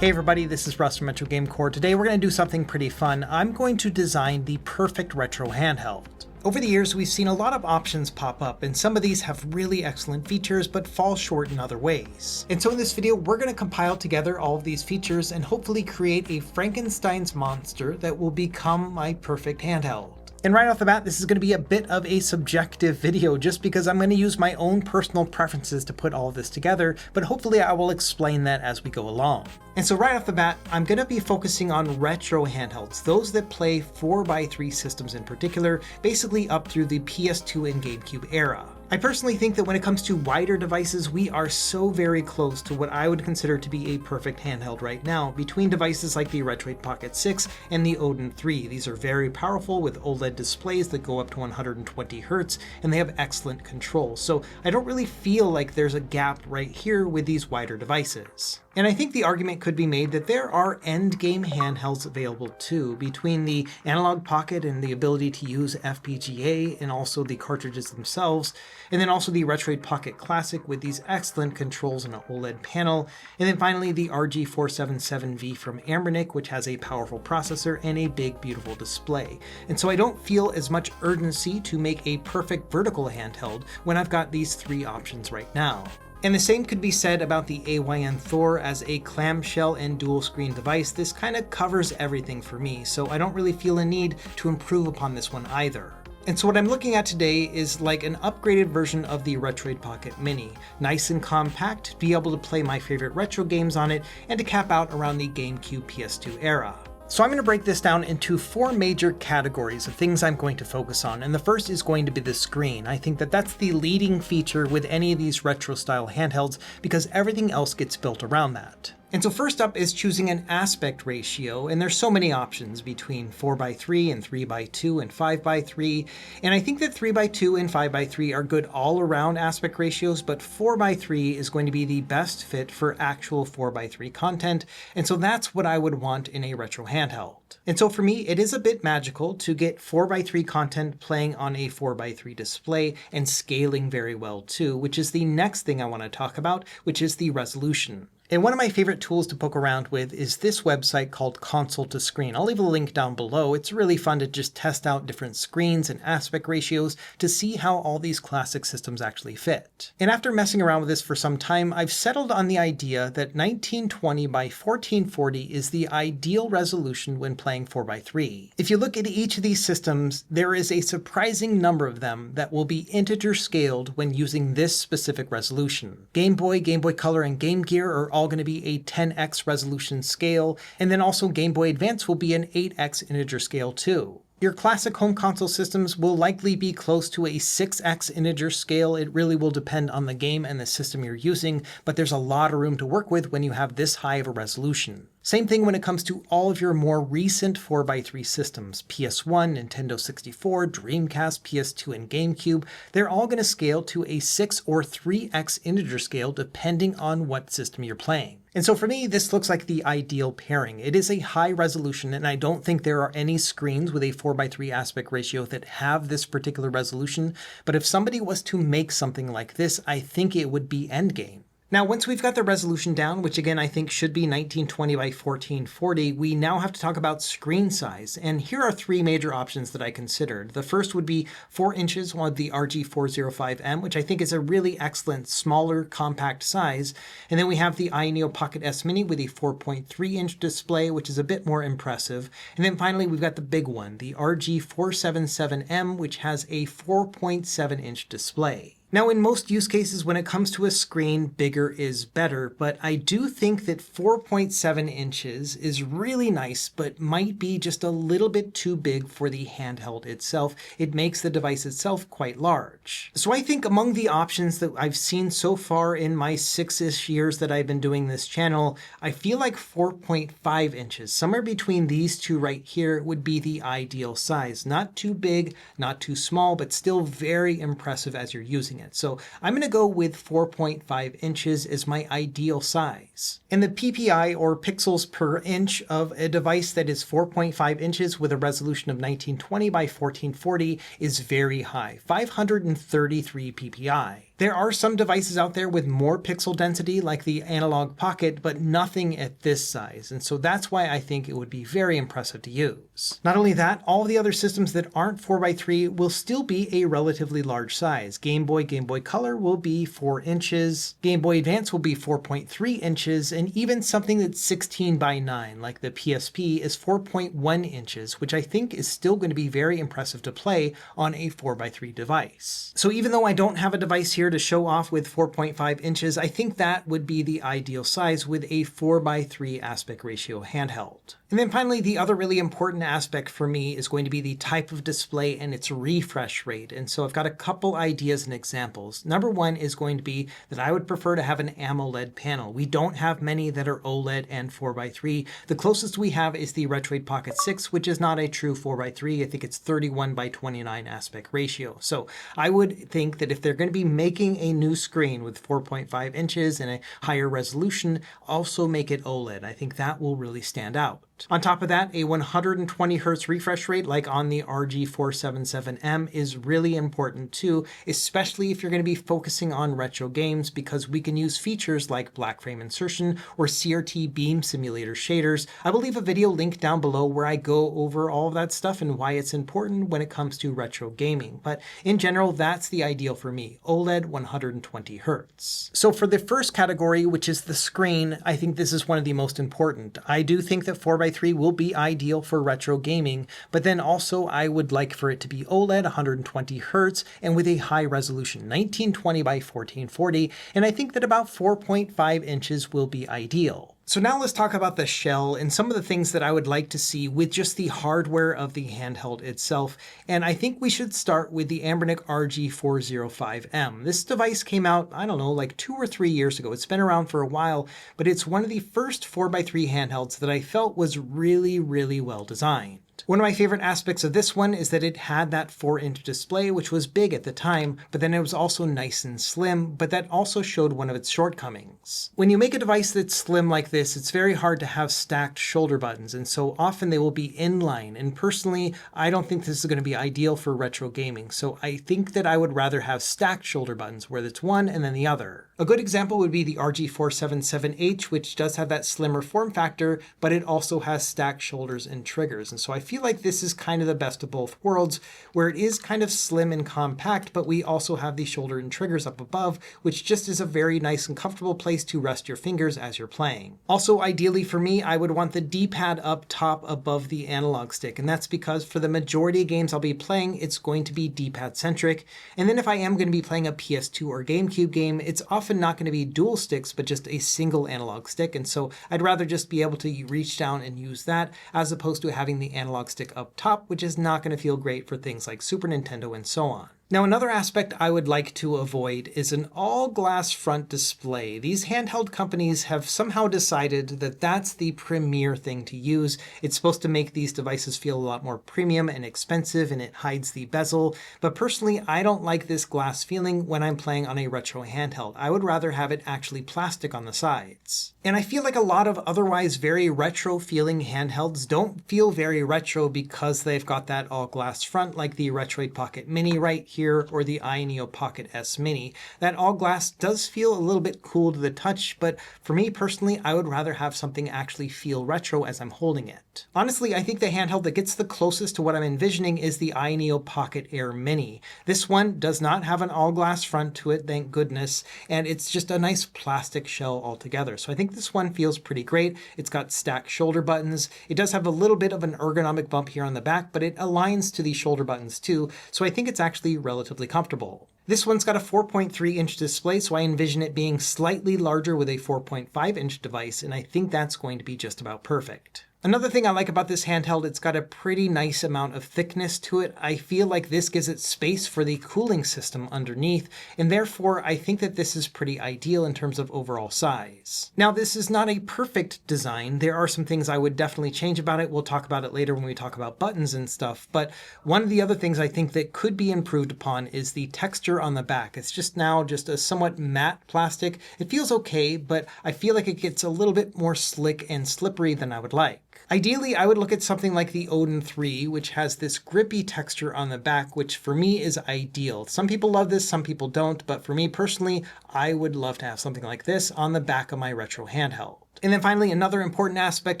Hey everybody, this is Russ from Retro Game Core. Today we're going to do something pretty fun. I'm going to design the perfect retro handheld. Over the years, we've seen a lot of options pop up, and some of these have really excellent features but fall short in other ways. And so in this video, we're going to compile together all of these features and hopefully create a Frankenstein's monster that will become my perfect handheld. And right off the bat, this is going to be a bit of a subjective video just because I'm going to use my own personal preferences to put all of this together, but hopefully I will explain that as we go along. And so right off the bat, I'm going to be focusing on retro handhelds, those that play 4x3 systems in particular, basically up through the PS2 and GameCube era. I personally think that when it comes to wider devices, we are so very close to what I would consider to be a perfect handheld right now, between devices like the Retroid Pocket 6 and the Odin 3. These are very powerful with OLED displays that go up to 120 Hz, and they have excellent control. So I don't really feel like there's a gap right here with these wider devices. And I think the argument could be made that there are endgame handhelds available too, between the Analog Pocket and the ability to use FPGA and also the cartridges themselves, and then also the Retroid Pocket Classic with these excellent controls and an OLED panel, and then finally the RG477V from Anbernic, which has a powerful processor and a big beautiful display. And so I don't feel as much urgency to make a perfect vertical handheld when I've got these three options right now. And the same could be said about the AYN Thor as a clamshell and dual screen device. This kind of covers everything for me, so I don't really feel a need to improve upon this one either. And so what I'm looking at today is like an upgraded version of the Retroid Pocket Mini. Nice and compact, to be able to play my favorite retro games on it, and to cap out around the GameCube PS2 era. So I'm going to break this down into four major categories of things I'm going to focus on, and the first is going to be the screen. I think that that's the leading feature with any of these retro style handhelds because everything else gets built around that. And so first up is choosing an aspect ratio, and there's so many options between 4x3 and 3x2 and 5x3, and I think that 3x2 and 5x3 are good all around aspect ratios, but 4x3 is going to be the best fit for actual 4x3 content, and so that's what I would want in a retro handheld. And so for me, it is a bit magical to get 4x3 content playing on a 4x3 display and scaling very well too, which is the next thing I want to talk about, which is the resolution. And one of my favorite tools to poke around with is this website called Console to Screen. I'll leave a link down below. It's really fun to just test out different screens and aspect ratios to see how all these classic systems actually fit. And after messing around with this for some time, I've settled on the idea that 1920 by 1440 is the ideal resolution when playing 4x3. If you look at each of these systems, there is a surprising number of them that will be integer scaled when using this specific resolution. Game Boy, Game Boy Color, and Game Gear are all going to be a 10x resolution scale, and then also Game Boy Advance will be an 8x integer scale too. Your classic home console systems will likely be close to a 6x integer scale. It really will depend on the game and the system you're using, but there's a lot of room to work with when you have this high of a resolution. Same thing when it comes to all of your more recent 4x3 systems, PS1, Nintendo 64, Dreamcast, PS2, and GameCube. They're all going to scale to a 6 or 3x integer scale depending on what system you're playing. And so for me, this looks like the ideal pairing. It is a high resolution, and I don't think there are any screens with a 4x3 aspect ratio that have this particular resolution, but if somebody was to make something like this, I think it would be endgame. Now, once we've got the resolution down, which again I think should be 1920 by 1440, we now have to talk about screen size. And here are three major options that I considered. The first would be 4 inches on the RG405M, which I think is a really excellent, smaller, compact size. And then we have the iNeo Pocket S Mini with a 4.3-inch display, which is a bit more impressive. And then finally, we've got the big one, the RG477M, which has a 4.7-inch display. Now, in most use cases, when it comes to a screen, bigger is better, but I do think that 4.7 inches is really nice, but might be just a little bit too big for the handheld itself. It makes the device itself quite large. So I think among the options that I've seen so far in my 6-ish years that I've been doing this channel, I feel like 4.5 inches, somewhere between these two right here, would be the ideal size. Not too big, not too small, but still very impressive as you're using it. So I'm going to go with 4.5 inches as my ideal size. And the PPI, or pixels per inch, of a device that is 4.5 inches with a resolution of 1920 by 1440 is very high, 533 PPI. There are some devices out there with more pixel density, like the Analog Pocket, but nothing at this size, and so that's why I think it would be very impressive to use. Not only that, all of the other systems that aren't 4x3 will still be a relatively large size. Game Boy, Game Boy Color will be 4 inches, Game Boy Advance will be 4.3 inches, and even something that's 16 by 9, like the PSP, is 4.1 inches, which I think is still going to be very impressive to play on a 4x3 device. So even though I don't have a device here to show off with 4.5 inches, I think that would be the ideal size with a 4x3 aspect ratio handheld. And then finally, the other really important aspect for me is going to be the type of display and its refresh rate. And so I've got a couple ideas and examples. Number one is going to be that I would prefer to have an AMOLED panel. We don't have many that are OLED and 4x3. The closest we have is the Retroid Pocket 6, which is not a true 4x3. I think it's 31:29 aspect ratio. So I would think that if they're going to be making a new screen with 4.5 inches and a higher resolution, also make it OLED. I think that will really stand out. On top of that, a 120 Hz refresh rate like on the RG477M is really important too, especially if you're going to be focusing on retro games, because we can use features like black frame insertion or CRT beam simulator shaders. I will leave a video link down below where I go over all of that stuff and why it's important when it comes to retro gaming. But in general, that's the ideal for me, OLED 120 Hz. So for the first category, which is the screen, I think this is one of the most important. I do think that 4x3 will be ideal for retro gaming, but then also I would like for it to be OLED 120 Hz and with a high resolution, 1920 by 1440, and I think that about 4.5 inches will be ideal. So now let's talk about the shell and some of the things that I would like to see with just the hardware of the handheld itself. And I think we should start with the Anbernic RG405M. This device came out, I don't know, like 2 or 3 years ago. It's been around for a while, but it's one of the first 4x3 handhelds that I felt was really, really well designed. One of my favorite aspects of this one is that it had that 4-inch display, which was big at the time, but then it was also nice and slim, but that also showed one of its shortcomings. When you make a device that's slim like this, it's very hard to have stacked shoulder buttons, and so often they will be inline, and personally, I don't think this is going to be ideal for retro gaming, so I think that I would rather have stacked shoulder buttons, where it's one and then the other. A good example would be the RG477H, which does have that slimmer form factor, but it also has stacked shoulders and triggers, and so I feel like this is kind of the best of both worlds, where it is kind of slim and compact, but we also have the shoulder and triggers up above, which just is a very nice and comfortable place to rest your fingers as you're playing. Also, ideally for me, I would want the D-pad up top above the analog stick, and that's because for the majority of games I'll be playing, it's going to be D-pad centric, and then if I am going to be playing a PS2 or GameCube game, it's often not going to be dual sticks, but just a single analog stick, and so I'd rather just be able to reach down and use that, as opposed to having the analog stick up top, which is not going to feel great for things like Super Nintendo and so on. Now, another aspect I would like to avoid is an all-glass front display. These handheld companies have somehow decided that that's the premier thing to use. It's supposed to make these devices feel a lot more premium and expensive, and it hides the bezel. But personally, I don't like this glass feeling when I'm playing on a retro handheld. I would rather have it actually plastic on the sides. And I feel like a lot of otherwise very retro-feeling handhelds don't feel very retro because they've got that all-glass front, like the Retroid Pocket Mini right here, or the iNeo Pocket S Mini. That all glass does feel a little bit cool to the touch, but for me personally, I would rather have something actually feel retro as I'm holding it. Honestly, I think the handheld that gets the closest to what I'm envisioning is the iNeo Pocket Air Mini. This one does not have an all glass front to it, thank goodness, and it's just a nice plastic shell altogether. So I think this one feels pretty great. It's got stacked shoulder buttons. It does have a little bit of an ergonomic bump here on the back, but it aligns to the shoulder buttons too, so I think it's actually relatively comfortable. This one's got a 4.3-inch display, so I envision it being slightly larger with a 4.5-inch device, and I think that's going to be just about perfect. Another thing I like about this handheld, it's got a pretty nice amount of thickness to it. I feel like this gives it space for the cooling system underneath, and therefore I think that this is pretty ideal in terms of overall size. Now, this is not a perfect design. There are some things I would definitely change about it. We'll talk about it later when we talk about buttons and stuff, but one of the other things I think that could be improved upon is the texture on the back. It's just now just a somewhat matte plastic. It feels okay, but I feel like it gets a little bit more slick and slippery than I would like. Ideally, I would look at something like the Odin 3, which has this grippy texture on the back, which for me is ideal. Some people love this, some people don't, but for me personally, I would love to have something like this on the back of my retro handheld. And then finally, another important aspect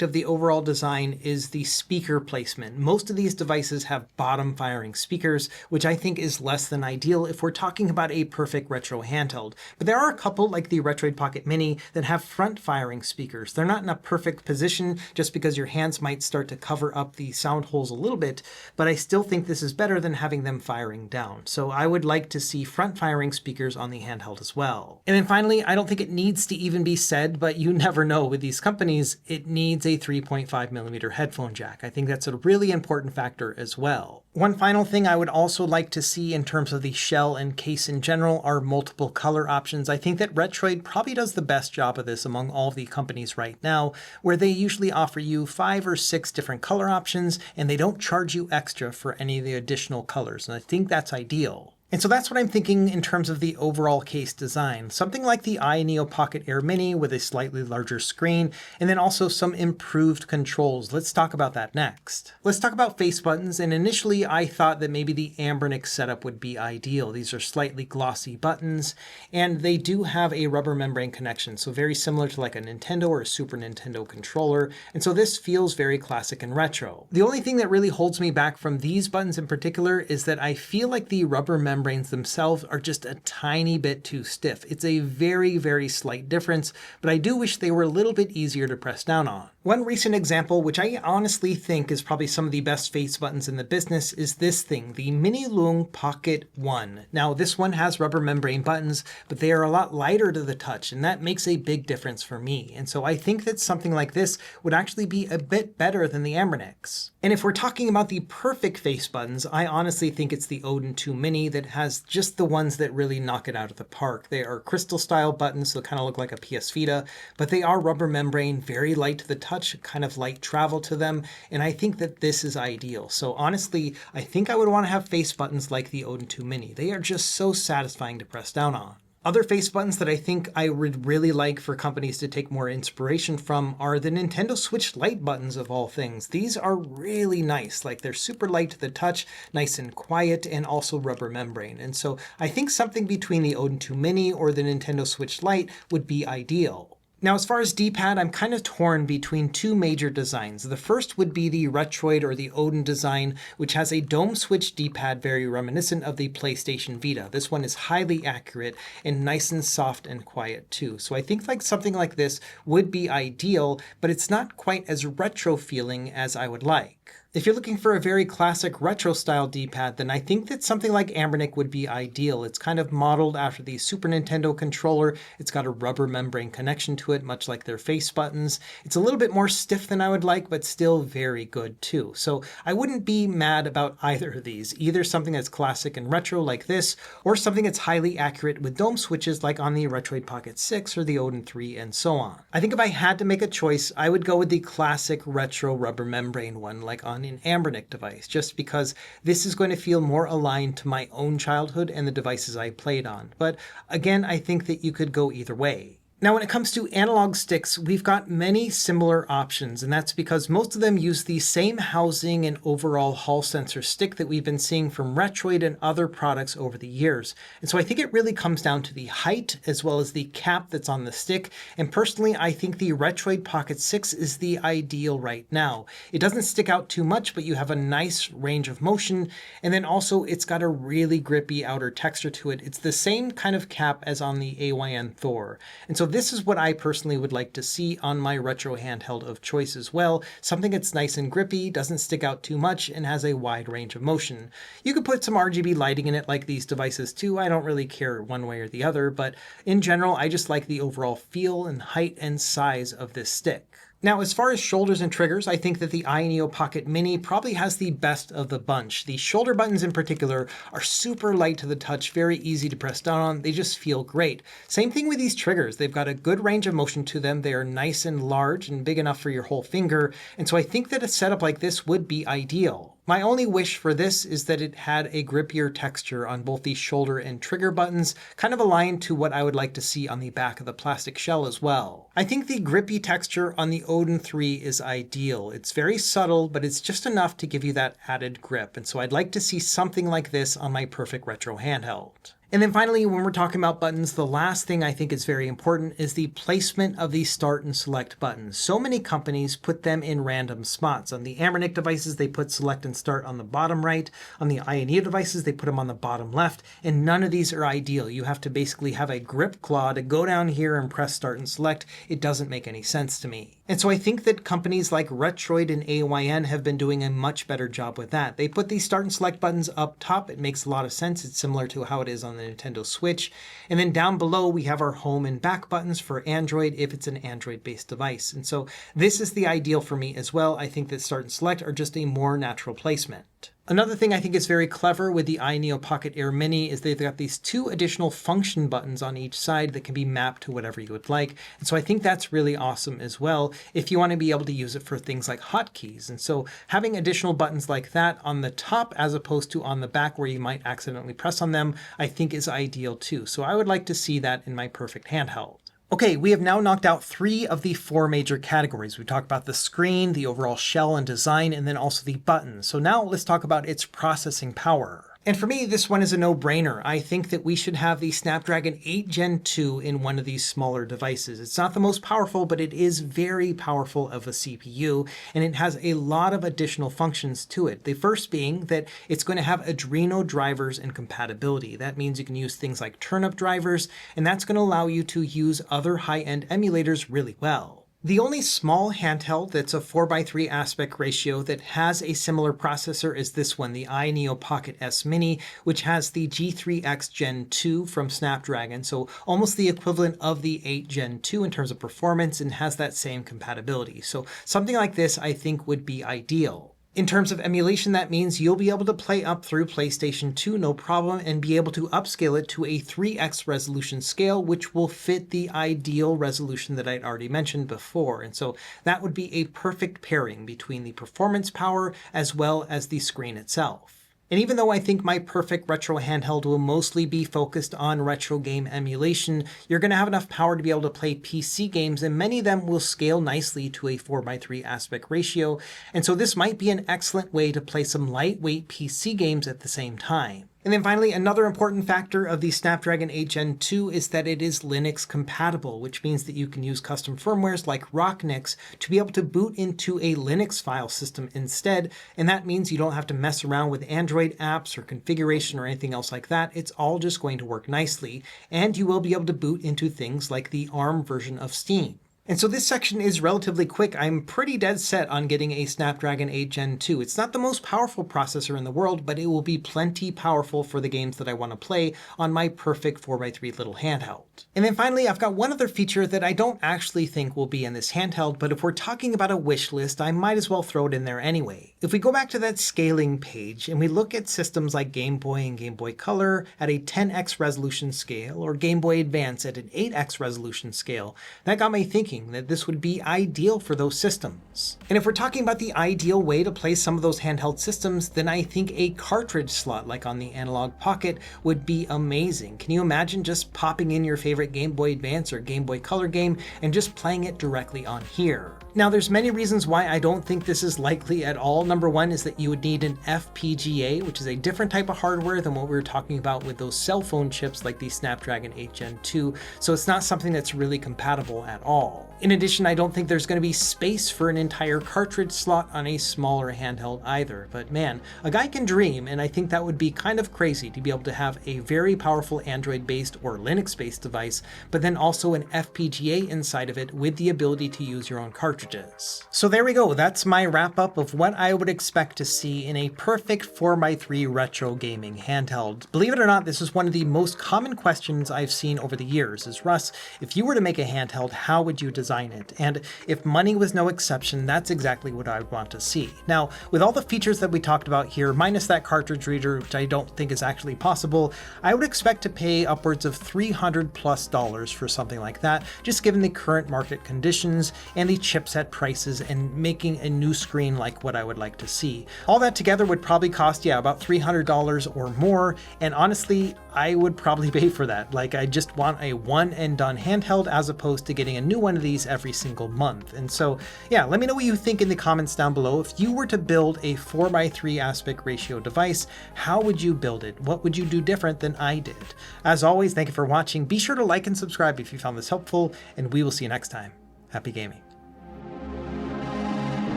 of the overall design is the speaker placement. Most of these devices have bottom-firing speakers, which I think is less than ideal if we're talking about a perfect retro handheld. But there are a couple, like the Retroid Pocket Mini, that have front-firing speakers. They're not in a perfect position just because your hands might start to cover up the sound holes a little bit, but I still think this is better than having them firing down. So I would like to see front-firing speakers on the handheld as well. And then finally, I don't think it needs to even be said, but you never know with these companies, it needs a 3.5mm headphone jack. I think that's a really important factor as well. One final thing I would also like to see in terms of the shell and case in general are multiple color options. I think that Retroid probably does the best job of this among all the companies right now, where they usually offer you 5 or 6 different color options and they don't charge you extra for any of the additional colors. And I think that's ideal. And so that's what I'm thinking in terms of the overall case design. Something like the iNeo Pocket Air Mini with a slightly larger screen, and then also some improved controls. Let's talk about that next. Let's talk about face buttons, and initially I thought that maybe the Anbernic setup would be ideal. These are slightly glossy buttons, and they do have a rubber membrane connection, so very similar to like a Nintendo or a Super Nintendo controller, and so this feels very classic and retro. The only thing that really holds me back from these buttons in particular is that I feel like the rubber membranes themselves are just a tiny bit too stiff. It's a very, very slight difference, but I do wish they were a little bit easier to press down on. One recent example, which I honestly think is probably some of the best face buttons in the business, is this thing, the Mini Lung Pocket 1. Now, this one has rubber membrane buttons, but they are a lot lighter to the touch, and that makes a big difference for me. And so I think that something like this would actually be a bit better than the Anbernics. And if we're talking about the perfect face buttons, I honestly think it's the Odin 2 Mini that has just the ones that really knock it out of the park. They are crystal style buttons, so kind of look like a PS Vita, but they are rubber membrane, very light to the touch, kind of light travel to them, and I think that this is ideal. So honestly, I think I would want to have face buttons like the Odin 2 Mini. They are just so satisfying to press down on. Other face buttons that I think I would really like for companies to take more inspiration from are the Nintendo Switch Lite buttons of all things. These are really nice, like they're super light to the touch, nice and quiet, and also rubber membrane. And so I think something between the Odin 2 Mini or the Nintendo Switch Lite would be ideal. Now, as far as D-pad, I'm kind of torn between two major designs. The first would be the Retroid or the Odin design, which has a dome switch D-pad very reminiscent of the PlayStation Vita. This one is highly accurate and nice and soft and quiet too. So I think like something like this would be ideal, but it's not quite as retro feeling as I would like. If you're looking for a very classic retro style D-pad, then I think that something like Anbernic would be ideal. It's kind of modeled after the Super Nintendo controller. It's got a rubber membrane connection to it, much like their face buttons. It's a little bit more stiff than I would like, but still very good too. So I wouldn't be mad about either of these. Either something that's classic and retro like this, or something that's highly accurate with dome switches like on the Retroid Pocket 6 or the Odin 3 and so on. I think if I had to make a choice, I would go with the classic retro rubber membrane one like on an Anbernic device, just because this is going to feel more aligned to my own childhood and the devices I played on. But again, I think that you could go either way. Now, when it comes to analog sticks, we've got many similar options, and that's because most of them use the same housing and overall Hall sensor stick that we've been seeing from Retroid and other products over the years. And so I think it really comes down to the height as well as the cap that's on the stick, and personally, I think the Retroid Pocket 6 is the ideal right now. It doesn't stick out too much, but you have a nice range of motion, and then also it's got a really grippy outer texture to it. It's the same kind of cap as on the AYN Thor. And so this is what I personally would like to see on my retro handheld of choice as well. Something that's nice and grippy, doesn't stick out too much, and has a wide range of motion. You could put some RGB lighting in it like these devices too. I don't really care one way or the other, but in general, I just like the overall feel and height and size of this stick. Now, as far as shoulders and triggers, I think that the iNeo Pocket Mini probably has the best of the bunch. The shoulder buttons in particular are super light to the touch, very easy to press down on. They just feel great. Same thing with these triggers. They've got a good range of motion to them. They are nice and large and big enough for your whole finger. And so I think that a setup like this would be ideal. My only wish for this is that it had a grippier texture on both the shoulder and trigger buttons, kind of aligned to what I would like to see on the back of the plastic shell as well. I think the grippy texture on the Odin 3 is ideal. It's very subtle, but it's just enough to give you that added grip. And so I'd like to see something like this on my perfect retro handheld. And then finally, when we're talking about buttons, the last thing I think is very important is the placement of the start and select buttons. So many companies put them in random spots. On the Amernic devices, they put select and start on the bottom right. On the iNeo devices, they put them on the bottom left. And none of these are ideal. You have to basically have a grip claw to go down here and press start and select. It doesn't make any sense to me. And so I think that companies like Retroid and AYN have been doing a much better job with that. They put these start and select buttons up top. It makes a lot of sense. It's similar to how it is on the Nintendo Switch. And then down below, we have our home and back buttons for Android if it's an Android-based device. And so this is the ideal for me as well. I think that start and select are just a more natural placement. Another thing I think is very clever with the iNeo Pocket Air Mini is they've got these 2 additional function buttons on each side that can be mapped to whatever you would like. And so I think that's really awesome as well if you want to be able to use it for things like hotkeys. And so having additional buttons like that on the top as opposed to on the back where you might accidentally press on them, I think is ideal too. So I would like to see that in my perfect handheld. Okay, we have now knocked out 3 of the 4 major categories. We talked about the screen, the overall shell and design, and then also the buttons. So now let's talk about its processing power. And for me, this one is a no-brainer. I think that we should have the Snapdragon 8 Gen 2 in one of these smaller devices. It's not the most powerful, but it is very powerful of a CPU, and it has a lot of additional functions to it. The first being that it's going to have Adreno drivers and compatibility. That means you can use things like turnip drivers, and that's going to allow you to use other high-end emulators really well. The only small handheld that's a 4:3 aspect ratio that has a similar processor is this one, the iNeo Pocket S Mini, which has the G3X Gen 2 from Snapdragon, so almost the equivalent of the 8 Gen 2 in terms of performance and has that same compatibility. So something like this I think would be ideal. In terms of emulation, that means you'll be able to play up through PlayStation 2 no problem and be able to upscale it to a 3x resolution scale, which will fit the ideal resolution that I'd already mentioned before. And so that would be a perfect pairing between the performance power as well as the screen itself. And even though I think my perfect retro handheld will mostly be focused on retro game emulation, you're going to have enough power to be able to play PC games, and many of them will scale nicely to a 4:3 aspect ratio. And so this might be an excellent way to play some lightweight PC games at the same time. And then finally, another important factor of the Snapdragon 8 Gen 2 is that it is Linux compatible, which means that you can use custom firmwares like Rocknix to be able to boot into a Linux file system instead. And that means you don't have to mess around with Android apps or configuration or anything else like that. It's all just going to work nicely. And you will be able to boot into things like the ARM version of Steam. And so this section is relatively quick. I'm pretty dead set on getting a Snapdragon 8 Gen 2. It's not the most powerful processor in the world, but it will be plenty powerful for the games that I want to play on my perfect 4:3 little handheld. And then finally, I've got one other feature that I don't actually think will be in this handheld, but if we're talking about a wish list, I might as well throw it in there anyway. If we go back to that scaling page and we look at systems like Game Boy and Game Boy Color at a 10x resolution scale, or Game Boy Advance at an 8x resolution scale, that got me thinking that this would be ideal for those systems. And if we're talking about the ideal way to play some of those handheld systems, then I think a cartridge slot like on the Analog Pocket would be amazing. Can you imagine just popping in your favorite Game Boy Advance or Game Boy Color game and just playing it directly on here? Now, there's many reasons why I don't think this is likely at all. Number one is that you would need an FPGA, which is a different type of hardware than what we were talking about with those cell phone chips like the Snapdragon 8 Gen 2, so it's not something that's really compatible at all. In addition, I don't think there's going to be space for an entire cartridge slot on a smaller handheld either. But man, a guy can dream, and I think that would be kind of crazy to be able to have a very powerful Android-based or Linux-based device, but then also an FPGA inside of it with the ability to use your own cartridges. So there we go. That's my wrap-up of what I would expect to see in a perfect 4:3 retro gaming handheld. Believe it or not, this is one of the most common questions I've seen over the years is, Russ, if you were to make a handheld, how would you design design it. And if money was no exception, that's exactly what I would want to see. Now, with all the features that we talked about here, minus that cartridge reader, which I don't think is actually possible, I would expect to pay upwards of $300+ for something like that, just given the current market conditions and the chipset prices and making a new screen like what I would like to see. All that together would probably cost, about $300 or more, and honestly, I would probably pay for that. Like, I just want a one and done handheld as opposed to getting a new one of these every single month. And so, let me know what you think in the comments down below. If you were to build a 4:3 aspect ratio device, how would you build it? What would you do different than I did? As always, thank you for watching. Be sure to like and subscribe if you found this helpful, and we will see you next time. Happy gaming.